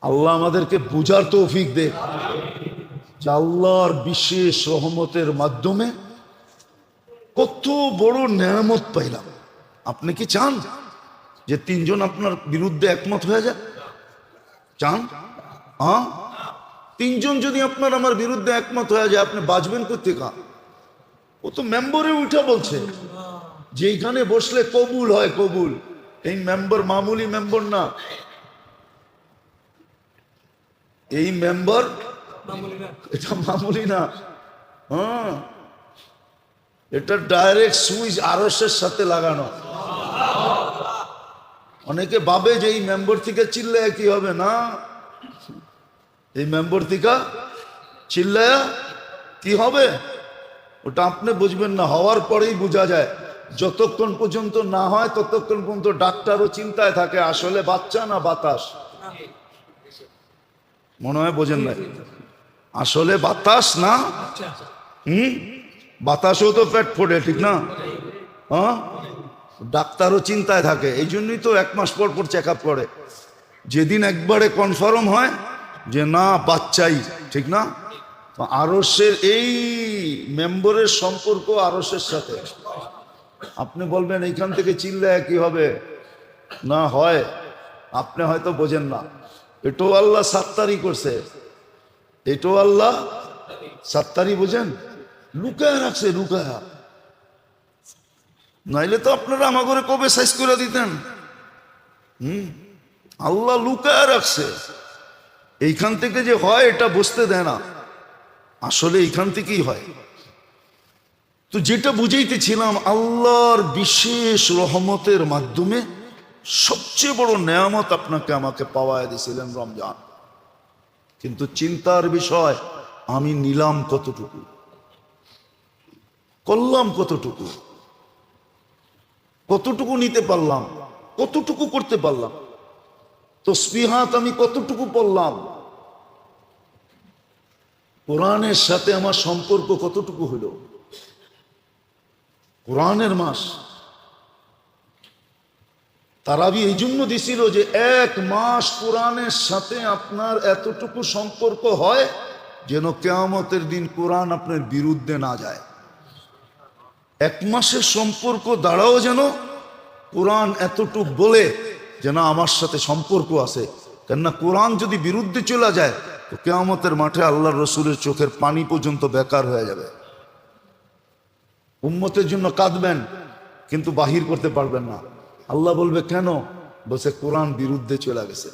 আল্লাহ আমাদেরকে বুঝার তৌফিক দে যে আল্লাহর বিশেষ রহমতের মাধ্যমে কত বড় নেয়ামত পাইলাম। আপনি কি চান যে তিনজন আপনার বিরুদ্ধে একমত হয়ে যায়? চান? হ্যাঁ, তিনজন যদি আপনার আমার বিরুদ্ধে একমত হয়ে যায়, আপনি বাঁচবেন কোথেকে? ও তো মেম্বরে উঠে বলছে যে এইখানে বসলে কবুল হয়, কবুল। এই মেম্বার মামুলি মেম্বার না, এই মেম্বার এটা মামুলি না। হ্যাঁ, এটা ডাইরেক্ট সুইচ আরশের সাথে লাগানো। অনেকে ভাবে যে এই মেম্বার থেকে চিল্লায় কি হবে, না, এই মেম্বার থেকে চিল্লায়া কি হবে ওটা আপনি বুঝবেন না, হওয়ার পরেই বোঝা যায়। যতক্ষণ পর্যন্ত না হয় ততক্ষণ পর্যন্ত ডাক্তারও চিন্তায় থাকে আসলে বাচ্চা না বাতাস। মনে হয় বোঝেন না, আসলে বাতাস না বাতাসও তো পেট ফোড়ে, ঠিক না? হ্যাঁ, ডাক্তারও চিন্তায় থাকে। এই জন্যই তো 1 মাস পর পর চেক আপ করে। যেদিন একবারে কনফার্ম হয় যে না বাচ্চাই, ঠিক না? আরশের এই মেম্বরের সম্পর্ক আরশের সাথে। আপনি বলবেন এইখান থেকে চিল্লায় কি হবে, না হয় আপনি হয়তো বোঝেন না। এটাও আল্লাহ সাত্তারি করছে, এটাও আল্লাহ সাত্তারি, বোঝেন? লুকায় রাখছে, লুকায়। নাইলে তো আপনারা আমার ঘরে কবে সাইজ করে দিতেন। আল্লাহ লুকায় রাখছে। এইখান থেকে যে হয় এটা বুঝতে দেয় না, আসলে এইখান থেকেই হয়। তো যেটা বুঝাইতেছিলাম, আল্লাহর বিশেষ রহমতের মাধ্যমে সবচেয়ে বড় নেয়ামত আপনাকে আমাকে পাওয়ায় দিয়েছিলেন রমজান। কিন্তু চিন্তার বিষয়, আমি নিলাম কতটুকু, করলাম কতটুকু, কতটুকু নিতে পারলাম, কতটুকু করতে পারলাম, তাসবিহাত আমি কতটুকু পড়লাম, কোরআনের সাথে আমার সম্পর্ক কতটুকু হলো। কোরআনের মাস, তারাবি এই জন্য দিছিল যে 1 মাস কোরআনের সাথে আপনার এতটুকু সম্পর্ক হয় যেন কিয়ামতের দিন কোরআন আপনার বিরুদ্ধে না যায়। 1 মাসের সম্পর্ক দ্বারাও যেন কোরআন এতটুকু বলে যেন আমার সাথে সম্পর্ক আছে। কেননা কোরআন যদি বিরুদ্ধে চলে যায় তো কিয়ামতের মাঠে আল্লাহর রসুলের চোখের পানি পর্যন্ত বেকার হয়ে যাবে। উম্মতের জন্য কাঁদবেন কিন্তু বাহির করতে পারবেন না। আল্লাহ বলবে কেন? বলছে কোরআন বিরুদ্ধে চলে গেছে।